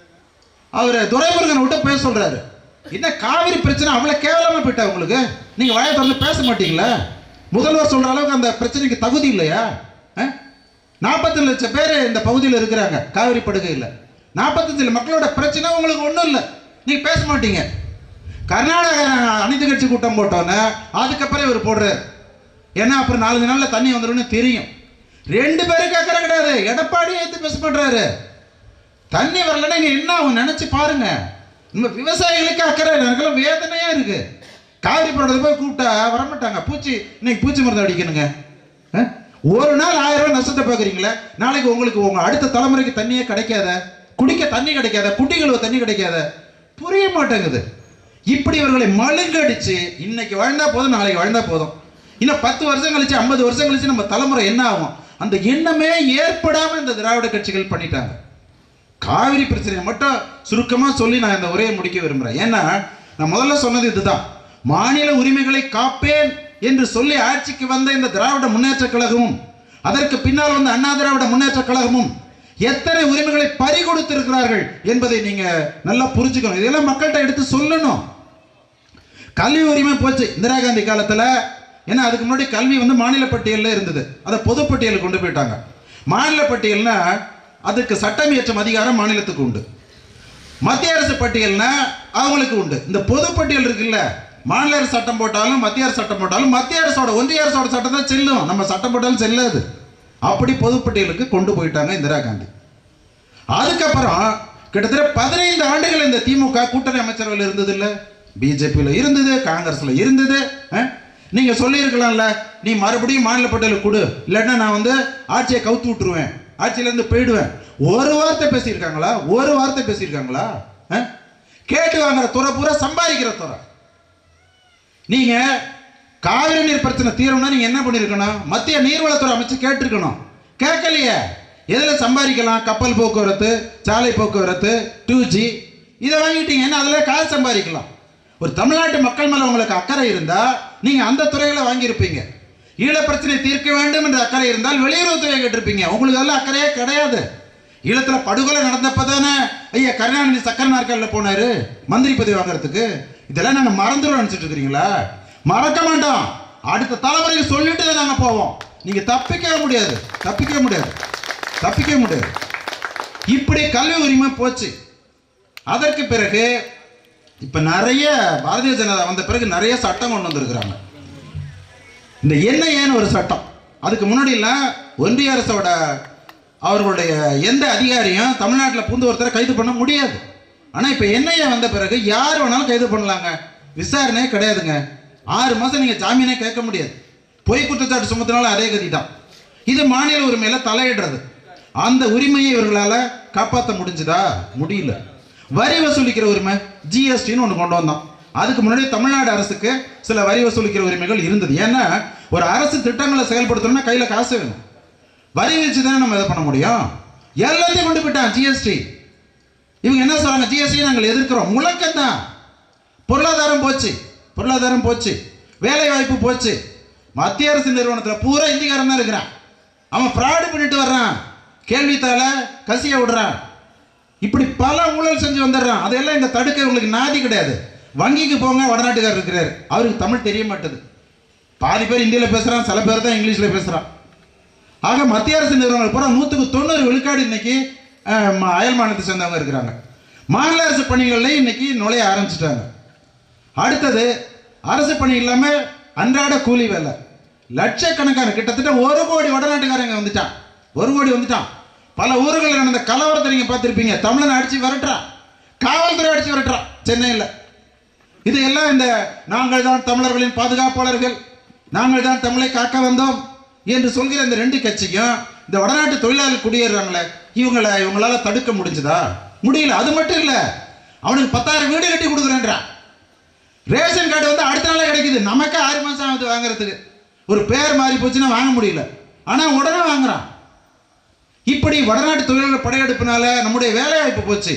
அவர் துரைமுருகன் விட்டு பேச சொல்றாரு. என்ன காவிரி பிரச்சனை அவ்வளவு கேவலமா போயிட்டா உங்களுக்கு? நீங்க வாயை திறந்து பேச மாட்டீங்களா? முதல்வர் சொல்ற அளவுக்கு அந்த பிரச்சனைக்கு தகுதி இல்லையா? 45 லட்சம் பேர் இந்த பகுதியில் இருக்கிறாங்க காவிரி படுகையில். 45 மக்களோட பிரச்சனை உங்களுக்கு ஒன்றும் இல்லை, நீங்க பேச மாட்டீங்க. கர்நாடக அனைத்து கட்சி கூட்டம் போட்டோன்னே அதுக்கப்புறம் இவர் போடுறாரு. ஏன்னா அப்புறம் 4 நாள்ல தண்ணி வந்துடும் தெரியும். 2 பேருக்கு அக்கறை கிடையாது, எடப்பாடியே எடுத்து பேச பண்றாரு. தண்ணி வரலன்னா இங்க என்ன ஆகும் நினைச்சு பாருங்க. நம்ம விவசாயிகளுக்கு அக்கறை, எனக்கெல்லாம் வேதனையா இருக்கு. காவிரி படுறது போய் கூப்பிட்டா வரமாட்டாங்க. இன்னைக்கு பூச்சி மருந்து அடிக்கணுங்க. ஒரு நாள் 1000 ரூபாய் நஷ்டத்தை பார்க்குறீங்களே, நாளைக்கு உங்களுக்கு உங்க அடுத்த தலைமுறைக்கு தண்ணியே கிடைக்காத, குடிக்க தண்ணி கிடைக்காத, குட்டிகளுக்கு தண்ணி கிடைக்காத, புரிய மாட்டேங்குது. இப்படி இவர்களை மழுங்கடிச்சு இன்னைக்கு வாழ்ந்தா போதும், நாளைக்கு வாழ்ந்தா போதும், இன்னும் 10 வருஷம் கழிச்சு 50 வருஷம் கழிச்சு நம்ம தலைமுறை என்ன ஆகும், அந்த எண்ணமே ஏற்படாம இந்த திராவிட கட்சிகள் பண்ணிட்டாங்க. காவிரி பிரச்சனையை மட்டும் சுருக்கமா சொல்லி நான் இந்த உரையை முடிக்க விரும்புறேன். ஏன்னா நான் முதல்ல சொன்னது இதுதான், மாநில உரிமைகளை காப்பேன் என்று சொல்லி ஆட்சிக்கு வந்த இந்த திராவிட முன்னேற்ற கழகமும் அதற்கு பின்னால் வந்த அண்ணா திராவிட முன்னேற்ற கழகமும் எத்தனை உரிமைகளை பறி கொடுத்திருக்கிறார்கள் என்பதை நீங்க நல்லா புரிஞ்சுக்கணும். இதெல்லாம் மக்கள்கிட்ட எடுத்து சொல்லணும். கல்வி உரிமை போச்சு இந்திரா காந்தி காலத்துல. ஏன்னா அதுக்கு முன்னாடி கல்வி மாநில பட்டியலில் இருந்தது, அதை பொதுப்பட்டியலுக்கு கொண்டு போயிட்டாங்க. மாநில பட்டியல்னா அதுக்கு சட்டம் இயற்றும் அதிகாரம் மாநிலத்துக்கு உண்டு, மத்திய அரசு பட்டியல்னா அவங்களுக்கு உண்டு. இந்த பொதுப்பட்டியல் இருக்குல்ல, மாநில அரசு சட்டம் போட்டாலும் மத்திய அரசு சட்டம் போட்டாலும் மத்திய அரசோட ஒன்றிய அரசோட சட்டம் தான் செல்லும், நம்ம சட்டம் போட்டாலும் செல்லாது. அப்படி பொதுப்பட்டியலுக்கு கொண்டு போயிட்டாங்க இந்திரா காந்தி. அதுக்கப்புறம் கிட்டத்தட்ட 15 ஆண்டுகள் இந்த திமுக கூட்டணி அமைச்சரவையில் இருந்தது இல்லை, பிஜேபியில் இருந்தது, காங்கிரஸ்ல இருந்தது. நீங்க சொல்லி இருக்கலாம்ல, நீ மறுபடியும் மாநில பட்டியலுக்கு கொடு, இல்லைன்னா நான் ஆட்சியை கவுத்து விட்டுருவேன், ஆட்சியிலேருந்து போயிடுவேன். ஒரு வார்த்தை பேசியிருக்காங்களா? ஒரு வார்த்தை பேசியிருக்காங்களா? கேட்டு வாங்குற துறை பூரா சம்பாதிக்கிற துறை. நீங்க காவிரி நீர் பிரச்சனை தீரணும்னா நீங்க என்ன பண்ணிருக்கணும்? மத்திய நீர்வளத்துறை அமைச்சு கேட்டிருக்கணும். கேட்கலையே. எதுல சம்பாதிக்கலாம்? கப்பல் போக்குவரத்து, சாலை போக்குவரத்து, 2G இதை வாங்கிட்டீங்கன்னா அதுல காசு சம்பாதிக்கலாம். ஒரு தமிழ்நாட்டு மக்கள் மேல உங்களுக்கு அக்கறை இருந்தா நீங்க அந்த துறைகளை வாங்கியிருப்பீங்க. ஈழ பிரச்சனை தீர்க்க வேண்டும் என்ற அக்கறை இருந்தால் வெளியுறவுத்துறை கேட்டிருப்பீங்க. உங்களுக்கு அதெல்லாம் அக்கறையே கிடையாது. ஈழத்துல படுகொலை நடந்தப்பதானே ஐயா கருணாநிதி சக்கர நாற்காலில் போனாரு மந்திரி பதவி வாங்குறதுக்கு. இதெல்லாம் நாங்க மறந்துடும் நினைச்சிட்டு இருக்கிறீங்களா? மறக்க மாட்டோம். அடுத்த தலைமுறைக்கு சொல்லிட்டு தான் நாங்க போவோம். நீங்க தப்பிக்கவே முடியாது, தப்பிக்கவே முடியாது, தப்பிக்கவே முடியாது. இப்படி கல்வி உரிமை போச்சு. அதற்கு பிறகு இப்ப நிறைய பாரதிய ஜனதா வந்த பிறகு நிறைய சட்டம் கொண்டு வந்திருக்கிறாங்க. இந்த NIAன்னு ஒரு சட்டம். அதுக்கு முன்னாடி எல்லாம் ஒன்றிய அரசோட அவர்களுடைய எந்த அதிகாரியும் தமிழ்நாட்டில் புந்து ஒருத்தரை கைது பண்ண முடியாது. ஆனால் இப்போ NIA வந்த பிறகு யார் வேணாலும் கைது பண்ணலாங்க, விசாரணையே கிடையாதுங்க. 6 மாதம் நீங்கள் ஜாமீனே கேட்க முடியாது. பொய் குற்றச்சாட்டு சுமத்தினாலும் அதே கதி தான். இது மாநில உரிமையில தலையிடுறது. அந்த உரிமையை இவர்களால் காப்பாற்ற முடிஞ்சுதா? முடியல. வரி வசூலிக்கிற உரிமை GSTன்னு ஒன்று கொண்டு வந்தோம். அதுக்கு முன்னாடி தமிழ்நாடு அரசுக்கு சில வரி வசூலிக்கிற உரிமைகள் இருந்தது. ஏன்னா ஒரு அரசு திட்டங்களை செயல்படுத்தணும்னா கையில் காசு வேணும். வரி வச்சு தானே நம்ம இதை பண்ண முடியும். எல்லாத்தையும் கொண்டு போயிட்டான் GST. இவங்க என்ன சொல்றாங்க? GST நாங்கள் எதிர்க்கிறோம். முழக்கம் தான். பொருளாதாரம் போச்சு, பொருளாதாரம் போச்சு, வேலை வாய்ப்பு போச்சு. மத்திய அரசு நிறுவனத்தில் பூரா இந்திக்காரன் தான் இருக்கிறான். அவன் ஃப்ராடு பண்ணிட்டு வர்றான், கேள்வித்தாள கசிய விடுறான், இப்படி பல ஊழல் செஞ்சு வந்துடுறான். அதெல்லாம் இங்க தடுக்க உங்களுக்கு நாதி கிடையாது. வங்கிக்கு போங்க, வடநாட்டுக்காரர் இருக்கிறார், அவருக்கு தமிழ் தெரிய மாட்டேது. பாதி பேர் இந்தியில பேசுறான், சில பேர் தான் இங்கிலீஷ்ல பேசுறான். ஆக மத்திய அரசு நிறுவனங்கள் பூரா 100% விழுக்காடு இன்னைக்கு அயல் மாநிலத்தை சேர்ந்தவங்க இருக்கிறாங்க. மாநில அரசு பணிகளில் இன்னைக்கு நுழைய ஆரம்பிச்சுட்டாங்க. அடுத்தது அரசு பணி இல்லாம அன்றாட கூலி வேலை. லட்சக்கணக்கான கிட்டத்தட்ட 1 கோடி வடநாட்டுக்காரங்க வந்துட்டான். 1 கோடி வந்துட்டான். பல ஊர்களில் நடந்த கலவரத்தை நீங்க பார்த்திருப்பீங்க. தமிழனை அடிச்சு விரட்டுறான், காவல்துறை அடிச்சு விரட்டுறான் சென்னையில். இது எல்லாம் இந்த நாங்கள் தான் தமிழர்களின் பாதுகாப்பாளர்கள், நாங்கள் தான் தமிழை காக்க வந்தோம் என்று சொல்கிற இந்த 2 கட்சிக்கும் இந்த வடநாட்டு தொழிலாளர்கள் குடியேறாங்களே, இவங்களால தடுக்க முடிஞ்சதா? முடியல. அது மட்டும் இல்ல, அவனுக்கு 10,000 வீடு கட்டி கொடுக்குறேன்றான். ரேஷன் கார்டு அடுத்த நாளே கிடைக்குது. நமக்கு 6 மாசம் ஆகுது வாங்குறதுக்கு. ஒரு பேர் மாறி போச்சுன்னா வாங்க முடியல, ஆனா உடனே வாங்குறான். இப்படி வடநாட்டு தொழிலாளர் படையெடுப்பினால நம்முடைய வேலை வாய்ப்பு போச்சு.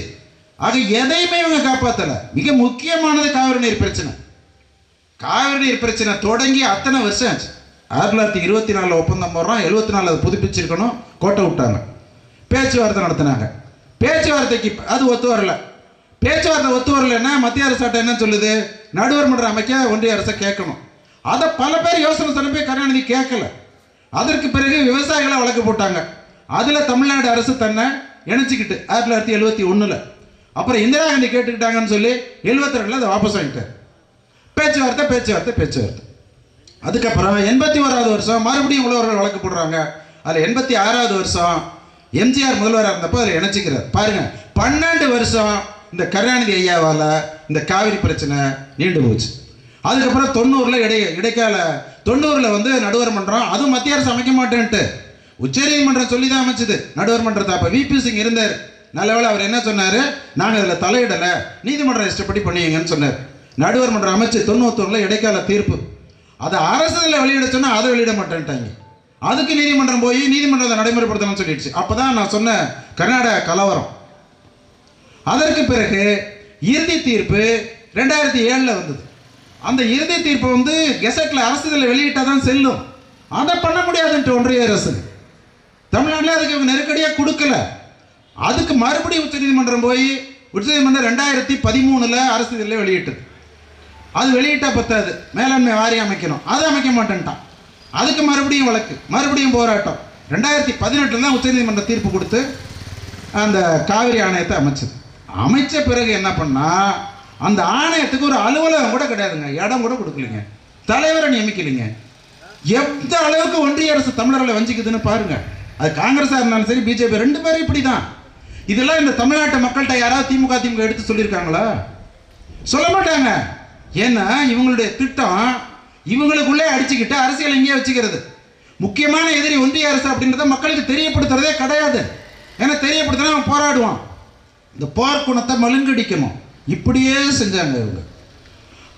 ஆக எதையுமே இவங்க காப்பாற்றல. மிக முக்கியமானது காவிரி நீர் பிரச்சனை. காவிரி நீர் பிரச்சனை தொடங்கி அத்தனை வருஷம் ஆச்சு. 1924 ஒப்பந்தம் போடுறோம், 74 அதை புதுப்பிச்சிருக்கணும், கோட்டை விட்டாங்க. பேச்சுவார்த்தை நடத்தினாங்க. பேச்சுவார்த்தைக்கு அது ஒத்து வரல. பேச்சுவார்த்தை ஒத்து வரலன்னா மத்திய அரசு சட்டம் என்ன சொல்லுது? நடுவர் மன்றம் அமைக்க ஒன்றிய அரசை கேட்கணும். அதை பல பேர் யோசனை சொன்னப்பே கருணாநிதி கேட்கல. அதற்கு பிறகு விவசாயிகளை வழக்கு போட்டாங்க. அதில் தமிழ்நாடு அரசு தன்னை இணைச்சிக்கிட்டு 1971. அப்புறம் இந்திரா காந்தி கேட்டுக்கிட்டாங்கன்னு சொல்லி 72 அதை வாபஸ் வாங்கிட்டார். பேச்சுவார்த்தை. அதுக்கப்புறம் 81வது வருஷம் மறுபடியும் உழவர்கள் வழக்கு போடுறாங்க. அதில் 86வது வருஷம் எம்ஜிஆர் முதல்வராக இருந்தப்போ அதில் இணைச்சிக்கிறார். பாருங்க, 12 வருஷம் இந்த கருணாநிதி ஐயாவால் இந்த காவிரி பிரச்சனை நீண்டு போச்சு. அதுக்கப்புறம் 90 இடைக்கால 90 நடுவர் மன்றம், அதுவும் மத்திய அரசு அமைக்க மாட்டேன்ட்டு உச்சநீதிமன்றம் சொல்லி தான் அமைச்சது நடுவர் மன்றத்தை. அப்போ விபி சிங் இருந்தார். நல்லவேளை அவர் என்ன சொன்னார்? நாங்கள் அதில் தலையிடலை, நீதிமன்றம் இஷ்டப்படி பண்ணிங்கன்னு சொன்னார். நடுவர் மன்றம் அமைச்சு 91 இடைக்கால தீர்ப்பு. அதை அரசில் வெளியிட சொன்னால் அதை வெளியிட மாட்டேன்ட்டாங்க. அதுக்கு நீதிமன்றம் போய் நீதிமன்றத்தை நடைமுறைப்படுத்தணும்னு சொல்லிடுச்சு. அப்போ தான் நான் சொன்ன கர்நாடக கலவரம். அதற்கு பிறகு இறுதி தீர்ப்பு 2007 வந்தது. அந்த இறுதி தீர்ப்பு கெசட்டில் அரசிதழில் வெளியிட்டால் தான் செல்லும். அதை பண்ண முடியாதுன்ட்டு ஒன்றிய அரசு தமிழ்நாட்டில் அதுக்கு இவங்க நெருக்கடியாக கொடுக்கல. அதுக்கு மறுபடியும் உச்சநீதிமன்றம் போய் உச்சநீதிமன்றம் 2013 அரசிதழில் வெளியிட்டது. அது வெளியிட்டால் பத்தாது, மேலாண்மை வாரியம் அமைக்கணும், அதை அமைக்க மாட்டேன்ட்டான். அதுக்கு மறுபடியும் வழக்கு, மறுபடியும் போராட்டம். 2018 தான் உச்சநீதிமன்றம் தீர்ப்பு கொடுத்து அந்த காவிரி ஆணையத்தை அமைச்சது. அமைச்ச பிறகு என்ன பண்ணா, அந்த ஆணையத்துக்கு ஒரு அலுவலகம் கூட கிடையாதுங்க, இடம் கூட கொடுக்கலைங்க, தலைவரை நியமிக்கலைங்க. எந்த அளவுக்கு ஒன்றிய அரசு தமிழர்களை வஞ்சிக்குதுன்னு பாருங்க. அது காங்கிரஸாக இருந்தாலும் சரி, பிஜேபி, 2 பேரும் இப்படி தான். இதெல்லாம் இந்த தமிழ்நாட்டு மக்கள்கிட்ட யாராவது திமுக எடுத்து சொல்லியிருக்காங்களா? சொல்ல மாட்டாங்க. ஏன்னா இவங்களுடைய திட்டம் இவங்களுக்குள்ளே அடிச்சுக்கிட்டு அரசியல் எங்கேயே வச்சுக்கிறது. முக்கியமான எதிரி ஒன்றிய அரசு அப்படின்றத மக்களுக்கு தெரியப்படுத்துறதே கிடையாது. ஏன்னா தெரியப்படுத்தினா அவன் போராடுவான். இந்த போர்க்குணத்தை மழுங்கடிக்கணும். இப்படியே செஞ்சாங்க இவங்க.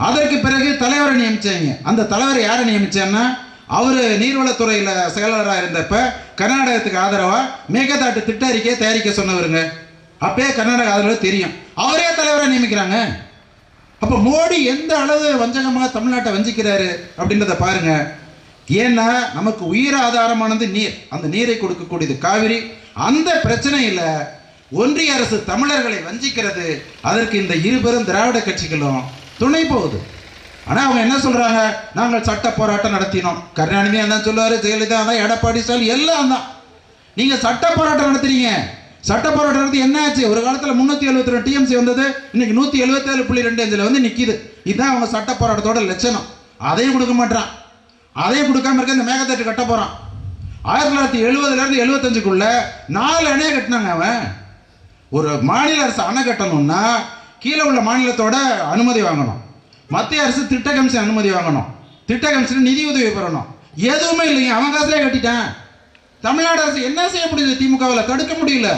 அதற்கு பிறகு தலைவரை நியமிச்சாங்க. அந்த தலைவரை யாரை நியமிச்சான்னா, அவர் நீர்வளத்துறையில் செயலாளராக இருந்தப்ப கர்நாடகத்துக்கு ஆதரவாக மேகதாட்டு திட்ட அறிக்கையை தயாரிக்க சொன்னவருங்க. அப்பயே கர்நாடக ஆதரவு தெரியும். அவரே தலைவரை நியமிக்கிறாங்க. அப்போ மோடி எந்த அளவு வஞ்சகமாக தமிழ்நாட்டை வஞ்சிக்கிறாரு அப்படின்றத பாருங்க. ஏன்னா நமக்கு உயிர் ஆதாரமானது நீர். அந்த நீரை கொடுக்கக்கூடியது காவிரி. அந்த பிரச்சனையில் ஒன்றிய அரசு தமிழர்களை வஞ்சிக்கிறது. அதற்கு இந்த இருபெரும் திராவிட கட்சிகளும் துணை போகுது. ஆனால் அவங்க என்ன சொல்றாங்க? நாங்கள் சட்ட போராட்டம் நடத்தினோம். கருணாநிதி தான் சொல்லுவாரு, ஜெயலலிதா தான், எடப்பாடி ஸ்டாலின் எல்லாம் தான். நீங்க சட்ட போராட்டம் நடத்துறீங்க. சட்ட போராட்டம் நடத்தி என்ன ஆச்சு? ஒரு காலத்தில் 372 டிஎம்சி வந்தது, இன்னைக்கு 177.25 நிற்கிது. இதுதான் அவங்க சட்ட போராட்டத்தோட லட்சணம். அதையும் கொடுக்க மாட்டான். அதையும் கொடுக்காம இருக்க இந்த மேகதாட்டு கட்ட போறான். 1970 75 4 அணையை கட்டினாங்க. அவன் ஒரு மாநில அரசு அணை கட்டணும்னா கீழே உள்ள மாநிலத்தோட அனுமதி வாங்கணும், மத்திய அரசு திட்ட கமிஷன் அனுமதி வாங்கணும், திட்ட கமிஷன் நிதி உதவி பெறணும். எதுவுமே இல்லைங்க, அவன் காசுலேயே கட்டிட்டான். தமிழ்நாடு அரசு என்ன செய்ய முடியுது? திமுகவில் தடுக்க முடியல.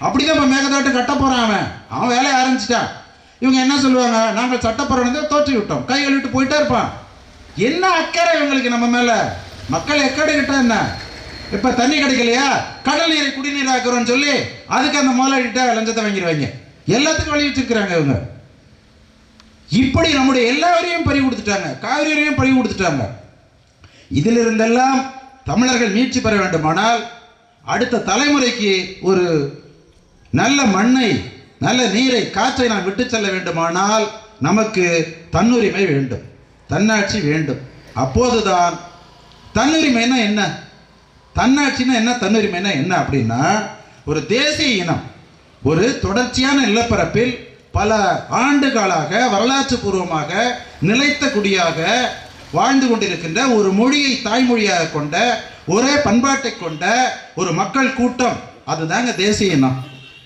அப்படிதான் இப்போ மேகதாட்டு கட்ட போறான். அவன் வேலையை ஆரம்பிச்சிட்டான். இவங்க என்ன சொல்லுவாங்க? நாங்கள் சட்ட போராட்டத்தை தோற்றி விட்டோம், கை கழுவிட்டு போயிட்டே இருப்பான். என்ன அக்கறை இவங்களுக்கு நம்ம மேல? மக்கள் எக்கடை கிட்ட என்ன? இப்ப தண்ணி கிடைக்கலையா, கடல் நீரை குடிநீர் ஆக்குறோம்னு சொல்லி அதுக்கு அந்த முதலாளிகிட்ட லஞ்சத்தை வாங்கிடுவாங்க. எல்லாத்துக்கும் வழி வச்சிருக்கிறாங்க இவங்க. இப்படி நம்முடைய எல்லாரையும் பறி கொடுத்துட்டாங்க, காவிரியையும் பறி கொடுத்துட்டாங்க. இதில் இருந்தெல்லாம் தமிழர்கள் மீட்சி பெற வேண்டுமானால், அடுத்த தலைமுறைக்கு ஒரு நல்ல மண்ணை, நல்ல நீரை, காற்றை நாம் விட்டு செல்ல வேண்டுமானால் நமக்கு தன்னுரிமை வேண்டும், தன்னாட்சி வேண்டும். அப்போதுதான் தன்னுரிமைனா என்ன, தன்னாட்சினா என்ன, தன்னுரிமைனா என்ன அப்படின்னா, ஒரு தேசிய இனம் ஒரு தொடர்ச்சியான நிலப்பரப்பில் பல ஆண்டுகளாக வரலாற்று பூர்வமாக நிலைத்த குடியாக வாழ்ந்து கொண்டிருக்கின்ற ஒரு மொழியை தாய்மொழியாக கொண்ட, ஒரே பண்பாட்டை கொண்ட ஒரு மக்கள் கூட்டம், அதுதாங்க தேசிய இனம்.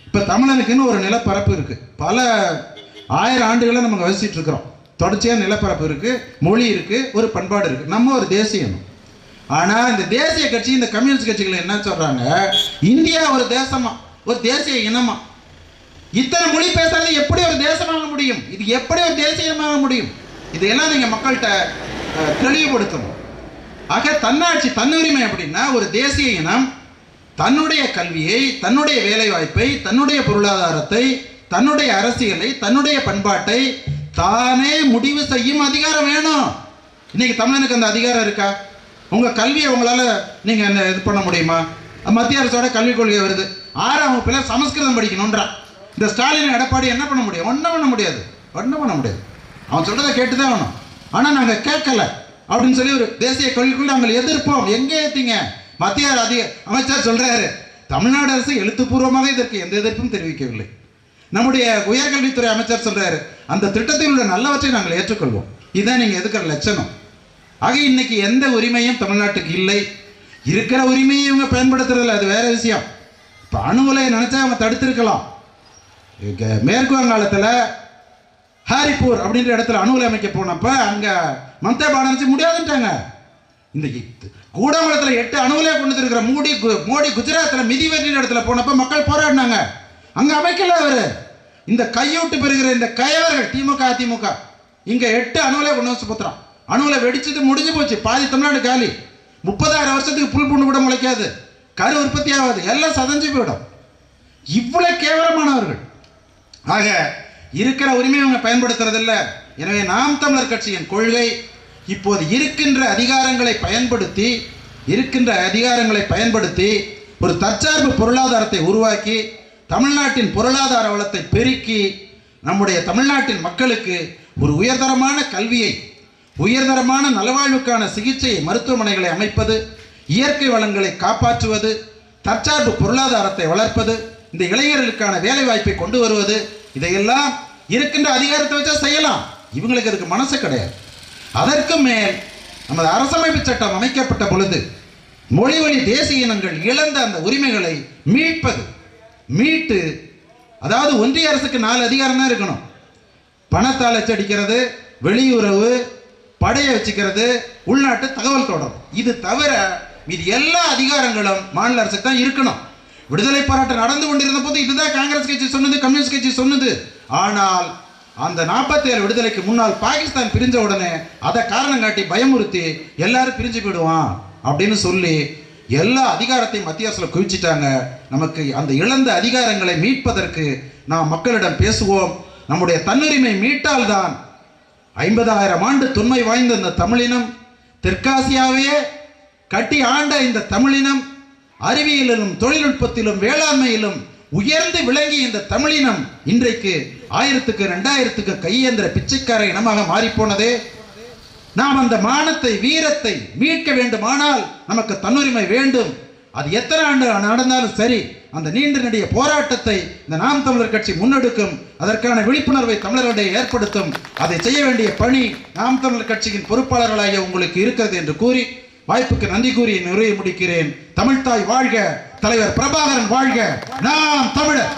இப்போ தமிழனுக்குன்னு ஒரு நிலப்பரப்பு இருக்கு, பல 1000 ஆண்டுகளை நம்ம வசிச்சுட்டு இருக்கிறோம். தொடர்ச்சியான நிலப்பரப்பு இருக்கு, மொழி இருக்கு, ஒரு பண்பாடு இருக்கு. நம்ம ஒரு தேசிய இனம். ஆனால் இந்த தேசிய கட்சி, இந்த கம்யூனிஸ்ட் கட்சிகள் என்ன சொல்றாங்க? இந்தியா ஒரு தேசமா, ஒரு தேசிய இனமா. இத்தனை மொழி பேசுறது எப்படி ஒரு தேசமாக முடியும்? இது எப்படி ஒரு தேசியமாக முடியும்? இதையெல்லாம் நீங்க மக்கள்கிட்ட தெளிவுபடுத்தணும். ஆக தன்னாட்சி, தன்னுரிமை அப்படின்னா ஒரு தேசிய இனம் தன்னுடைய கல்வியை, தன்னுடைய வேலை வாய்ப்பை, தன்னுடைய பொருளாதாரத்தை, தன்னுடைய அரசியலை, தன்னுடைய பண்பாட்டை தானே முடிவு செய்யும் அதிகாரம் வேணும். இன்னைக்கு தமிழனுக்கு அந்த அதிகாரம் இருக்கா? உங்க கல்வியை உங்களால நீங்க இது பண்ண முடியுமா? மத்திய அரசோட கல்விக் கொள்கை வருது, 6ஆம் வகுப்புல சமஸ்கிருதம் படிக்கணும்ன்றா. இந்த ஸ்டாலின் எடப்பாடி என்ன பண்ண முடியும்? ஒன்றும் பண்ண முடியாது, ஒன்றும் பண்ண முடியாது. அவன் சொல்றதை கேட்டுதான் வேணும். ஆனால் நாங்கள் கேட்கல அப்படின்னு சொல்லி ஒரு தேசிய கொள்கைக்குள்ள நாங்கள் எதிர்ப்போம். எங்கே ஏத்தீங்க? மத்திய அமைச்சர் சொல்றாரு, தமிழ்நாடு அரசு எழுத்துப்பூர்வமாக இதற்கு எந்த எதிர்ப்பும் தெரிவிக்கவில்லை. நம்முடைய உயர்கல்வித்துறை அமைச்சர் சொல்றாரு, அந்த திட்டத்தில் உள்ள நல்லவற்றை நாங்கள் ஏற்றுக்கொள்வோம். இதுதான் நீங்க எதுக்கிற லட்சணம். ஆக இன்னைக்கு எந்த உரிமையும் தமிழ்நாட்டுக்கு இல்லை. இருக்கிற உரிமையை இவங்க பயன்படுத்துறதில்ல, அது வேற விஷயம். இப்போ அணு உலையை நினைச்சா அவங்க தடுத்திருக்கலாம். மேற்கு வங்காளத்தில் ஹாரிப்பூர் அப்படின்ற இடத்துல அணு உலை அமைக்க போனப்ப அங்க மம்தா பானர்ஜி முடியாதுட்டாங்க. இந்த கூடங்குளத்தில் 8 அணு உலையை கொண்டு இருக்கிற மோடி குஜராத்தில் மிதிவெற்றின இடத்துல போனப்ப மக்கள் போராடினாங்க. அங்க அமைக்கல அவரு. இந்த கையூட்டு பெறுகிற இந்த கயவர்கள் திமுக அதிமுக இங்க 8 அணு உலையை கொண்டு வந்து சுத்துறான். அணு உலை வெடிச்சது முடிஞ்சு போச்சு. பாதி தமிழ்நாடு காலி. 30,000 வருஷத்துக்கு புல் பூண்டு கூட முளைக்காது, கரு உற்பத்தி ஆகாது, எல்லாம் சதஞ்சு போயிடும். இவ்வளவு கேவலமானவர்கள். ஆக இருக்கிற உரிமையை அவங்க பயன்படுத்துறதில்ல. எனவே நாம் தமிழர் கட்சியின் கொள்கை இப்போது இருக்கின்ற அதிகாரங்களை பயன்படுத்தி ஒரு தற்சார்பு பொருளாதாரத்தை உருவாக்கி தமிழ்நாட்டின் பொருளாதார வளத்தை பெருக்கி நம்முடைய தமிழ்நாட்டின் மக்களுக்கு ஒரு உயர்தரமான கல்வியை, உயர்தரமான நலவாழ்வுக்கான சிகிச்சை மருத்துவமனைகளை அமைப்பது, இயற்கை வளங்களை காப்பாற்றுவது, தற்சார்பு பொருளாதாரத்தை வளர்ப்பது, இந்த இளைஞர்களுக்கான வேலை வாய்ப்பை கொண்டு வருவது, இதையெல்லாம் இருக்கின்ற அதிகாரத்தை வச்சா செய்யலாம். இவங்களுக்கு அதுக்கு மனசு கிடையாது. அதற்கு மேல் நமது அரசமைப்பு சட்டம் அமைக்கப்பட்ட பொழுது மொழி வழி தேசிய இனங்கள் இழந்த அந்த உரிமைகளை மீட்டு, அதாவது ஒன்றிய அரசுக்கு 4 அதிகாரம் தான் இருக்கணும். பணத்தால் அச்சடிக்கிறது, வெளியுறவு, படையை வச்சுக்கிறது, உள்நாட்டு தகவல் தொடர்பு. இது தவிர மீது எல்லா அதிகாரங்களும் மாநில அரசுக்கு தான் இருக்கணும். விடுதலை போராட்டம் நடந்து கொண்டிருந்த போது இதுதான் காங்கிரஸ் கட்சி சொன்னது, கம்யூனிஸ்ட் கட்சி சொன்னது. ஆனால் அந்த 47 விடுதலைக்கு முன்னால் பாகிஸ்தான் பிரிஞ்ச உடனே அதை காரணம் காட்டி பயமுறுத்தி எல்லாரும் பிரிஞ்சு போயிடுவான் அப்படின்னு சொல்லி எல்லா அதிகாரத்தையும் மத்திய அரசுல குவிச்சிட்டாங்க. நமக்கு அந்த இழந்த அதிகாரங்களை மீட்பதற்கு நாம் மக்களிடம் பேசுவோம். நம்முடைய தன்னுரிமை மீட்டால்தான் 50,000 ஆண்டு தொன்மை வாய்ந்த இந்த தமிழினம், தெற்காசியாவையே கட்டி ஆண்ட இந்த தமிழினம், அறிவியலிலும் தொழில்நுட்பத்திலும் வேளாண்மையிலும் உயர்ந்து விளங்கி இந்த தமிழினம் இன்றைக்கு 1000க்கு 2000க்கு கையேந்திர பிச்சைக்கார இனமாக மாறிப்போனதே. நாம் அந்த மானத்தை, வீரத்தை மீட்க வேண்டுமானால் நமக்கு தன்னுரிமை வேண்டும். அது எத்தனை ஆண்டு நடந்தாலும் சரி, அந்த நீண்ட நெடிய போராட்டத்தை இந்த நாம் தமிழர் கட்சி முன்னெடுக்கும். அதற்கான விழிப்புணர்வை தமிழர்களிடையே ஏற்படுத்தும். அதை செய்ய வேண்டிய பணி நாம் தமிழர் கட்சியின் பொறுப்பாளர்களாகிய உங்களுக்கு இருக்கிறது என்று கூறி வாய்ப்புக்கு நன்றி கூறி நிறைய முடிக்கிறேன். தமிழ்தாய் வாழ்க, தலைவர் பிரபாகரன் வாழ்க, நாம் தமிழர்.